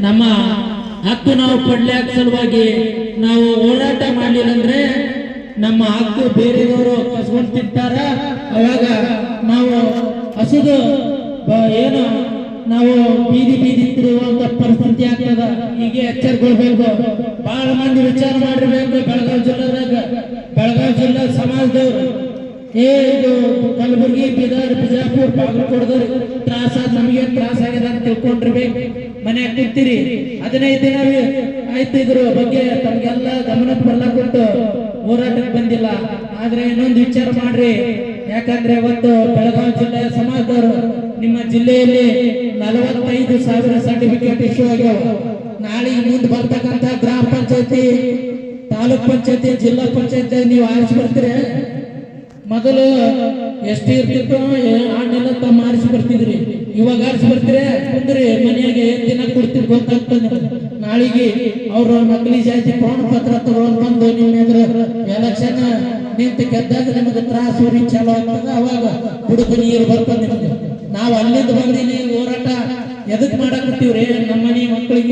ನಮ್ಮ ಹಕ್ಕು ನಾವು ಪಡ್ಲಿಕ್ಕೆ ಸಲುವಾಗಿ ನಾವು ಹೋರಾಟ ಮಾಡಲಿಲ್ಲ ಅಂದ್ರೆ ನಮ್ಮ ಹಕ್ಕು ಬೇರೆಯವರು ಕಸ್ಕೊಂಡು ತಿಂತಾರ. ಅವಾಗ ನಾವು ಹಸುದು ಏನು ನಾವು ಬೀದಿ ಬೀದಿ ತಿರುಗುವಂತ ಪರಿಸ್ಥಿತಿ ಆಗ್ತದ. ಹೀಗೆ ಎಚ್ಚರಗೊಳ್ಬೇಕು. ಬಹಳ ಮಂದಿ ವಿಚಾರ ಮಾಡಿರ್ಬೇಕು. ಬೆಳಗಾವಿ ಜಿಲ್ಲಾ ಸಮಾಜದವರು ಇದು ಕಲಬುರಗಿ, ಬೀದರ್, ಬಿಜಾಪುರ, ಬಾಗಲಕೋಟದವ್ರು ತ್ರಾಸ, ನಮಗೆ ತ್ರಾಸ ಆಗಿದೆ ಅಂತ ತಿಳ್ಕೊಂಡಿರ್ಬೇಕು. ಮನೆ ಕೂತೀರಿ 15 ದಿನ ಆಯ್ತು, ಇದ್ರ ಬಗ್ಗೆ ತಮ್ಗೆಲ್ಲ ಗಮನಕ್ಕೆ ಬರ್ಲಾಕೊಟ್ಟು ಹೋರಾಟಕ್ಕೆ ಬಂದಿಲ್ಲ. ಆದ್ರೆ ಇನ್ನೊಂದು ವಿಚಾರ ಮಾಡ್ರಿ. ಯಾಕಂದ್ರೆ ಇವತ್ತು ಬೆಳಗಾವಿ ಜಿಲ್ಲೆಯ ಸಮಾಜದವರು ನಿಮ್ಮ ಜಿಲ್ಲೆಯಲ್ಲಿ 45,000 ಸರ್ಟಿಫಿಕೇಟ್ ಇಶ್ಯೂ ಆಗ್ಯಾವ. ನಾಳೆ ಮುಂದೆ ಬರ್ತಕ್ಕಂಥ ಗ್ರಾಮ ಪಂಚಾಯತಿ, ತಾಲೂಕ್ ಪಂಚಾಯತಿ, ಜಿಲ್ಲಾ ಪಂಚಾಯತಿ ನೀವು ಆರಿಸಿ ಬರ್ತೀರಿ. ಮೊದಲು ಎಷ್ಟು ಇರ್ತಿತ್ತು ಆನೆಲ್ಲ ತಮ್ಮ ಆರಿಸಿ ಬರ್ತಿದ್ರಿ. ಇವಾಗ ಆರಿಸಿ ಬರ್ತೀರಿ ಕುಂದ್ರಿ ಮನೆಯಾಗೆ ದಿನ ಕೊಡ್ತಿರ್ ಗೊತ್ತಾಗ್ತದೆ. ನಾಳಿಗೆ ಅವರು ನಕಲಿ ಜಾತಿ ಪ್ರಮಾಣ ಪತ್ರ ತಗೊಂಡು ಬಂದು ನಿಮ್ಮ ಎದುರು ಎಲೆಕ್ಷನ್ ನಿಂತು ಗೆದ್ದಾಗ ನಿಮಗೆ ತ್ರಾಸು ಚಾಲು ಆಗ್ತದೆ. ಅವಾಗ ಹುಡುಗ ನೀರು ಬರ್ತದೆ ನಿಮಗೆ. ನಾವು ಅಲ್ಲಿಂದ ಬಂದಿನಿ ಹೋರಾಟ ಎದಕ್ ಮಾಡಾಕತ್ತೀವ್ರಿ? ನಮ್ಮ ಮನೆ ಮಕ್ಕಳಿಗೆ